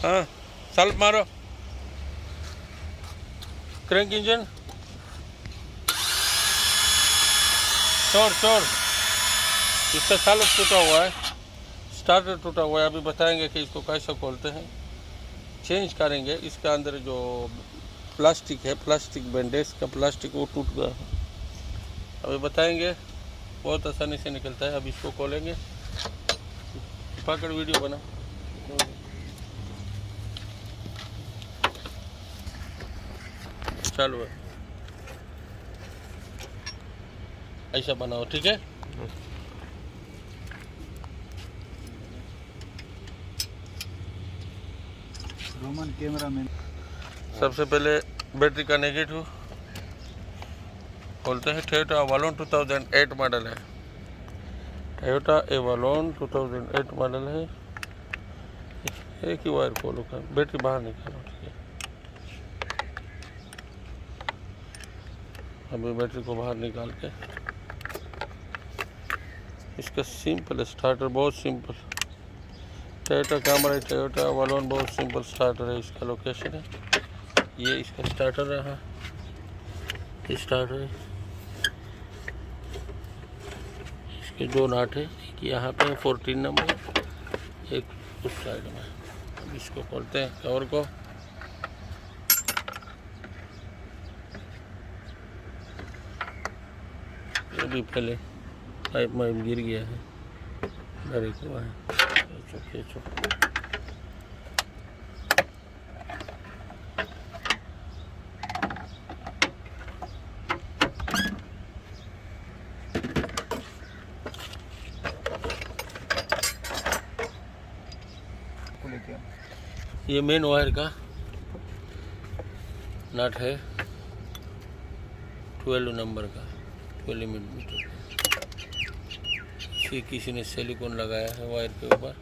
हाँ सेल्फ मारो, crank engine, चोर इसका सेल्फ टूटा हुआ है, स्टार्टर टूटा हुआ है। अभी बताएंगे कि इसको कैसे खोलते हैं, चेंज करेंगे। इसका अंदर जो प्लास्टिक है, प्लास्टिक बैंडेज का प्लास्टिक वो टूट गया है, अभी बताएंगे। बहुत आसानी से निकलता है। अब इसको खोलेंगे, पकड़ वीडियो बना। चालू है, ऐसा बनाओ, ठीक है। Roman camera man. सबसे पहले बैटरी का नेगेटिव खोलते हैं। टोयोटा एवालॉन 2008 मॉडल है, टोयोटा एवालॉन 2008 मॉडल है। एक ही वायर खोलो का, बैटरी बाहर निकालो, ठीक है। अभी बैटरी को बाहर निकाल के इसका सिंपल स्टार्टर, बहुत सिंपल। टोयोटा कैमरा, टोयोटा एवालॉन बहुत सिंपल स्टार्टर है। इसका लोकेशन है, ये इसका स्टार्टर रहा, स्टार्टर है। इसके दो नाट है, एक यहाँ पे 14 नंबर, एक उस साइड में। अब इसको खोलते हैं कवर को। ये भी पहले पाइप में गिर गया है, डरे हुआ है। खींचो ये मेन वायर का नट है, 12 नंबर का, 12 मिलीमीटर। इसे किसी ने सिलिकॉन लगाया है वायर के ऊपर।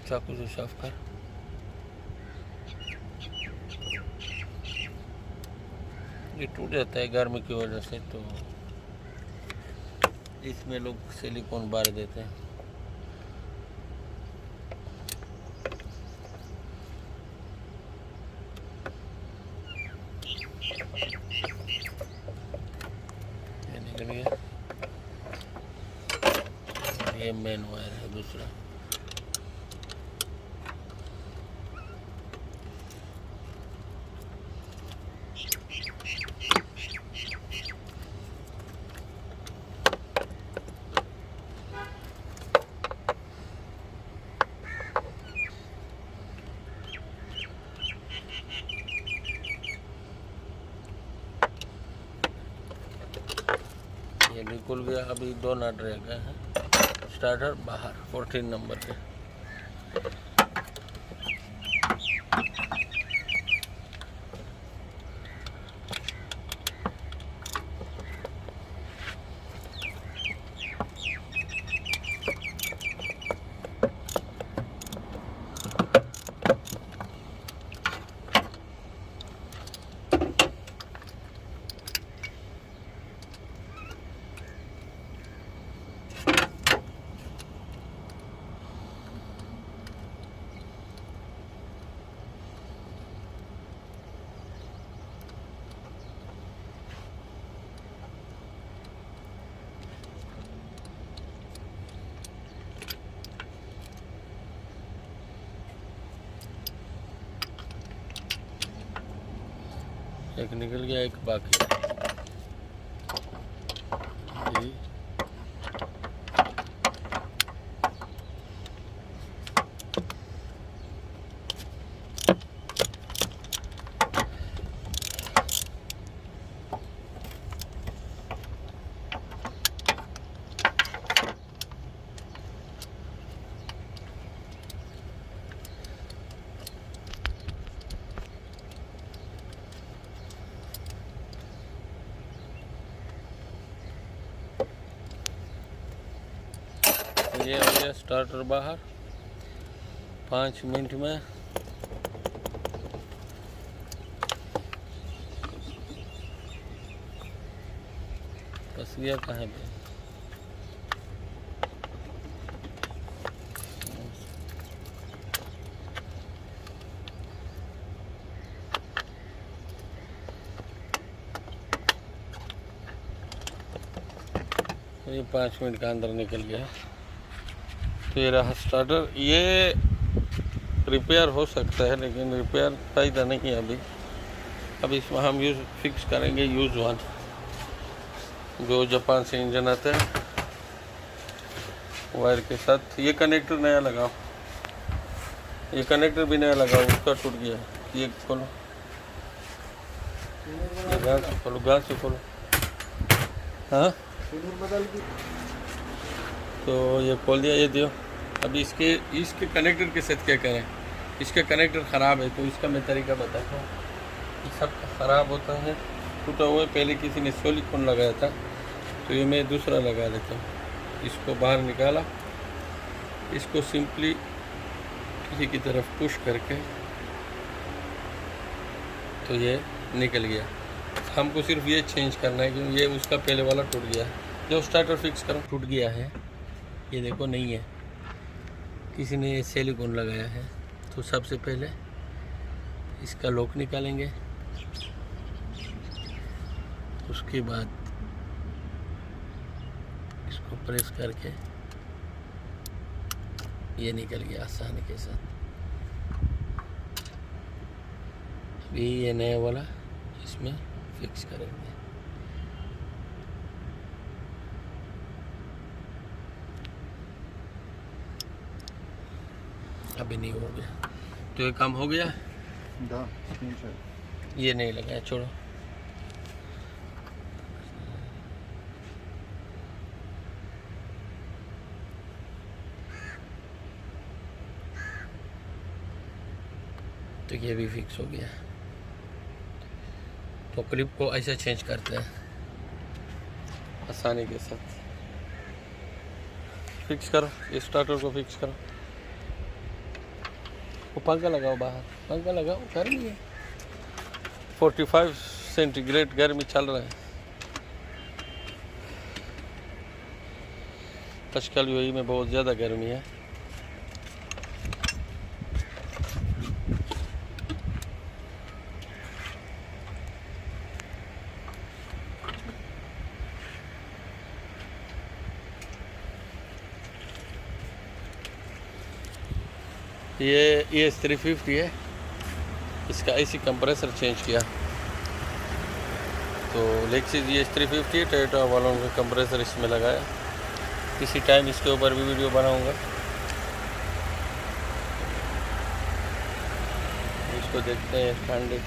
चाकू से साफ कर। ये टूट जाता है गर्मी की वजह से, तो इसमें लोग सिलिकॉन बार देते हैं। ये निकल गया, ये मेन वायर है दूसरा। ये भी खुल गया। अभी दो नट रह गए हैं, स्टार्टर बाहर 14 नंबर के। एक निकल गया, एक बाकी। ये हो गया स्टार्टर बाहर। 5 मिनट में फंस गया कहाँ पे। ये 5 मिनट का अंदर निकल गया। तो ये रहा स्टार्टर। ये रिपेयर हो सकता है लेकिन रिपेयर फ़ायदा नहीं है अभी। अब इसमें हम फिक्स करेंगे यूज़ वन, जो जापान से इंजन आता है वायर के साथ। ये कनेक्टर नया लगाओ, ये कनेक्टर भी नया लगाओ, उसका टूट गया। ये खोलो, गाँव से खोलो, गाँव से खोलो। हाँ तो ये खोल दिया, ये दियो। अभी इसके कनेक्टर के साथ क्या करें? इसके कनेक्टर ख़राब है तो इसका मैं तरीका बताता हूँ। ये सब ख़राब होता है, टूटा हुआ है। पहले किसी ने सिलिकॉन लगाया था तो ये मैं दूसरा लगा लेता हूँ। इसको बाहर निकाला, इसको सिंपली किसी की तरफ पुश करके तो ये निकल गया। हमको सिर्फ ये चेंज करना है क्योंकि ये उसका पहले वाला टूट गया। जो स्टार्टर फिक्स करो टूट गया है, ये देखो नहीं है, किसी ने सिलिकॉन लगाया है। तो सबसे पहले इसका लॉक निकालेंगे, उसके बाद इसको प्रेस करके ये निकल गया आसानी के साथ। अभी ये नया वाला इसमें फिक्स करेंगे। अभी नहीं हो गया तो ये काम हो गया। ये नहीं लगाया, छोड़ो। तो ये भी फिक्स हो गया। तो क्लिप को ऐसे चेंज करते हैं आसानी के साथ। फिक्स करो, इस स्टार्टर को फिक्स करो। वो पंखा लगाओ, बाहर पंखा लगाओ, गर्मी है, 45 सेंटीग्रेड गर्मी चल रहा है आजकल यूएई में, बहुत ज़्यादा गर्मी है। ये ES 350 है, इसका AC कंप्रेसर चेंज किया। तो लेक्सिस ES 350 है, टोयोटा अवालोन का कंप्रेसर इसमें लगाया। किसी टाइम इसके ऊपर भी वीडियो बनाऊंगा। इसको देखते हैं स्टैंड।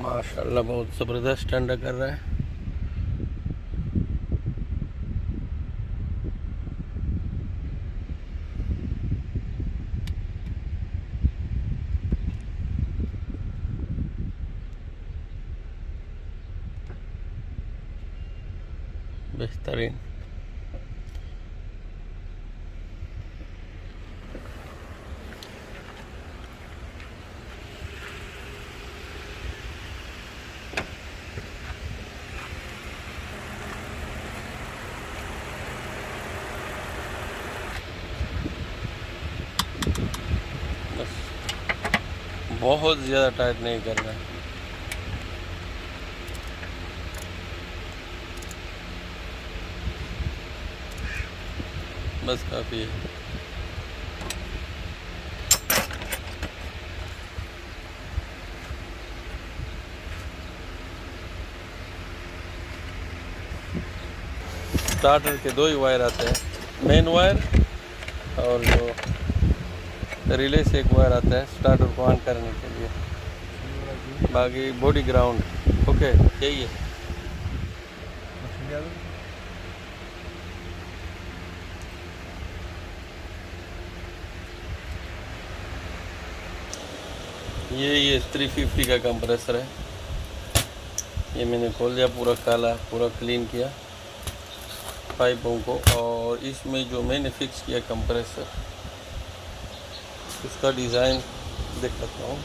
माशाल्लाह बहुत ज़बरदस्त ठंडा कर रहा है। बेहतरीन। बस बहुत ज़्यादा टाइट नहीं करना है। बस काफ़ी है। स्टार्टर के 2 ही वायर आते हैं, मेन वायर और जो रिले से एक वायर आता है स्टार्टर को ऑन करने के लिए। बाकी बॉडी ग्राउंड ओके यही है। ये 350 का कंप्रेसर है। ये मैंने खोल दिया, पूरा काला, पूरा क्लीन किया पाइपों को। और इसमें जो मैंने फिक्स किया कंप्रेसर, उसका डिज़ाइन देख सकता हूँ।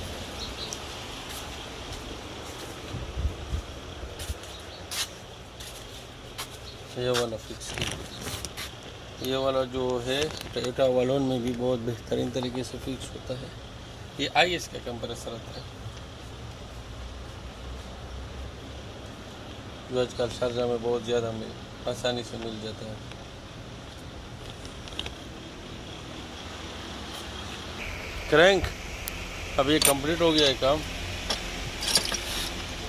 ये वाला फिक्स किया। ये वाला जो है टोयोटा अवालोन में भी बहुत बेहतरीन तरीके से फिक्स होता है। ये IS का कंप्रेसर आता है। जो आजकल शारजा में बहुत ज़्यादा आसानी से मिल जाता है। क्रैंक अब ये कंप्लीट हो गया है काम,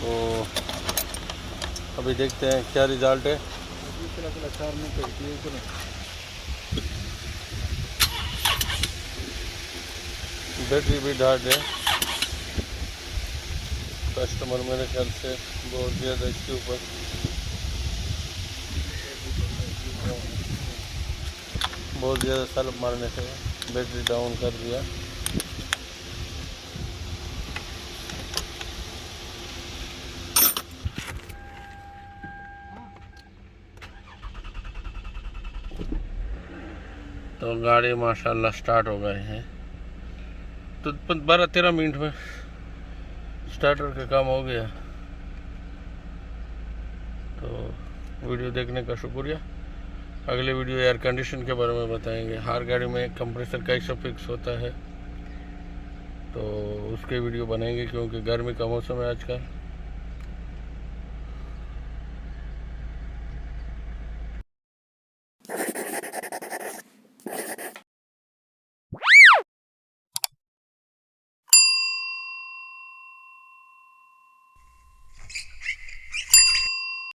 तो अभी देखते हैं क्या रिज़ल्ट है। बैटरी भी डार्ट है। कस्टमर मेरे ख्याल से बहुत ज़्यादा इसके ऊपर बहुत ज़्यादा सल्फ मारने से बैटरी डाउन कर दिया। तो गाड़ी माशाल्लाह स्टार्ट हो गए हैं, तो 12-13 मिनट में स्टार्टर का काम हो गया। तो वीडियो देखने का शुक्रिया। अगले वीडियो एयर कंडीशन के बारे में बताएंगे, हर गाड़ी में कंप्रेसर कैसे फिक्स होता है, तो उसके वीडियो बनाएंगे क्योंकि गर्मी का मौसम है आजकल।